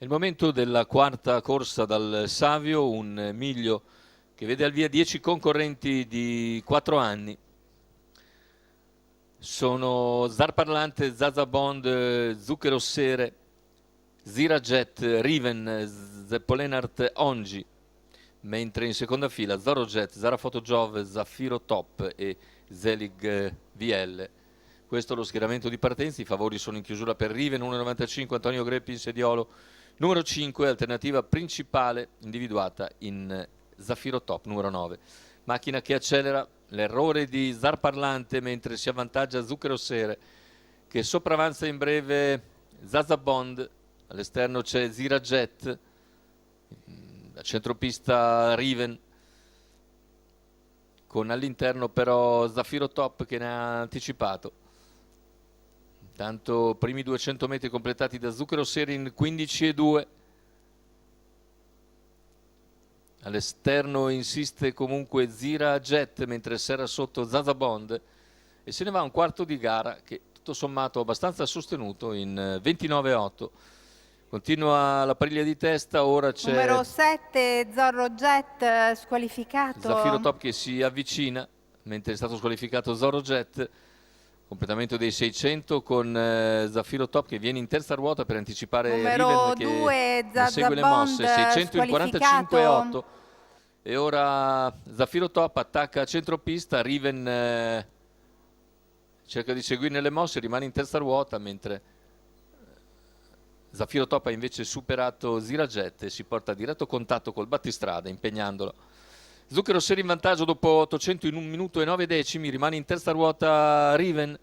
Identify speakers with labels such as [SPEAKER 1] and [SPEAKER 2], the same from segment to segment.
[SPEAKER 1] È il momento della quarta corsa dal Savio, un miglio che vede al via 10 concorrenti di 4 anni. Sono Zar Parlante, Zaza Bond, Zucchero Sere, Zirajet, Riven, Zeppolenart, Ongi, mentre in seconda fila Zorojet, Zara Photojov, Zaffiro Top e Zelig VL. Questo è lo schieramento di partenza. I favori sono in chiusura per Riven, 1,95, Antonio Greppi in sediolo, numero 5, alternativa principale individuata in Zaffiro Top, numero 9. Macchina che accelera, l'errore di Zar Parlante mentre si avvantaggia Zucchero Sere, che sopravanza in breve Zaza Bond. All'esterno c'è Zirajet, a centropista Riven, con all'interno però Zaffiro Top che ne ha anticipato. Intanto primi 200 metri completati da Zucchero Sere in 15,2. All'esterno insiste comunque Zirajet mentre serra sotto Zaza Bond e se ne va un quarto di gara che tutto sommato abbastanza sostenuto in 29,8. Continua la pariglia di testa, ora c'è
[SPEAKER 2] numero 7 Zorro Jet squalificato.
[SPEAKER 1] Zaffiro Top che si avvicina mentre è stato squalificato Zorro Jet. Completamento dei 600 con Zaffiro Top che viene in terza ruota per anticipare
[SPEAKER 2] numero
[SPEAKER 1] Riven
[SPEAKER 2] 2
[SPEAKER 1] che segue le mosse. 600 in 45,8 e ora Zaffiro Top attacca a centropista. Riven cerca di seguirne le mosse, rimane in terza ruota mentre Zaffiro Top ha invece superato Zirajet e si porta a diretto contatto col battistrada impegnandolo. Zucchero Sere in vantaggio dopo 800 in 1 minuto e 9 decimi, rimane in terza ruota Riven.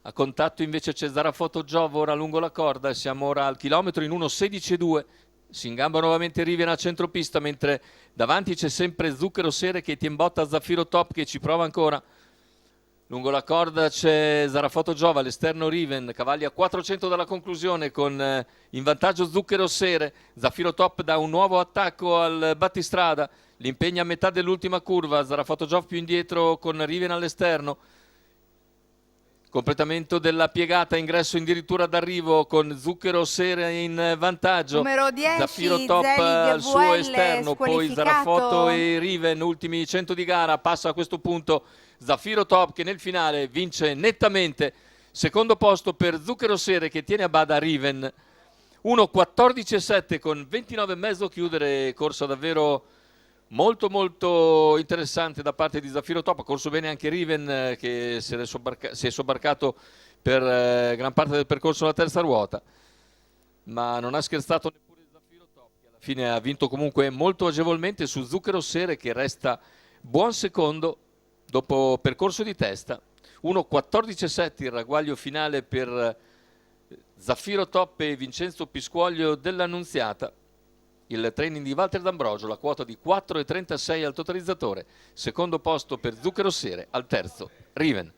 [SPEAKER 1] A contatto invece c'è Zara Photojov ora lungo la corda, siamo ora al chilometro in 1,16,2. Si ingamba nuovamente Riven a centropista mentre davanti c'è sempre Zucchero Sere che tiene botta a Zaffiro Top che ci prova ancora. Lungo la corda c'è Zara Photojov, all'esterno Riven, cavalli a 400 dalla conclusione con in vantaggio Zucchero Sere. Zaffiro Top dà un nuovo attacco al battistrada, l'impegna a metà dell'ultima curva, Zara Photojov più indietro con Riven all'esterno. Completamento della piegata, ingresso addirittura d'arrivo con Zucchero Sere in vantaggio.
[SPEAKER 2] Numero 10
[SPEAKER 1] Zaffiro Top al suo esterno, poi Zara Photo e Riven, ultimi 100 di gara. Passa a questo punto Zaffiro Top che nel finale vince nettamente. Secondo posto per Zucchero Sere che tiene a bada Riven. 1,14,7 con 29,5, chiudere corsa davvero molto interessante da parte di Zaffiro Top. Ha corso bene anche Riven che si è sobbarcato per gran parte del percorso alla terza ruota, ma non ha scherzato neppure Zaffiro Top che alla fine ha vinto comunque molto agevolmente su Zucchero Sere che resta buon secondo dopo percorso di testa. 1,14,7 il ragguaglio finale per Zaffiro Top e Vincenzo Pisquoglio dell'Annunziata. Il training di Walter D'Ambrogio, la quota di 4,36 al totalizzatore. Secondo posto per Zucchero Sere, al terzo Riven.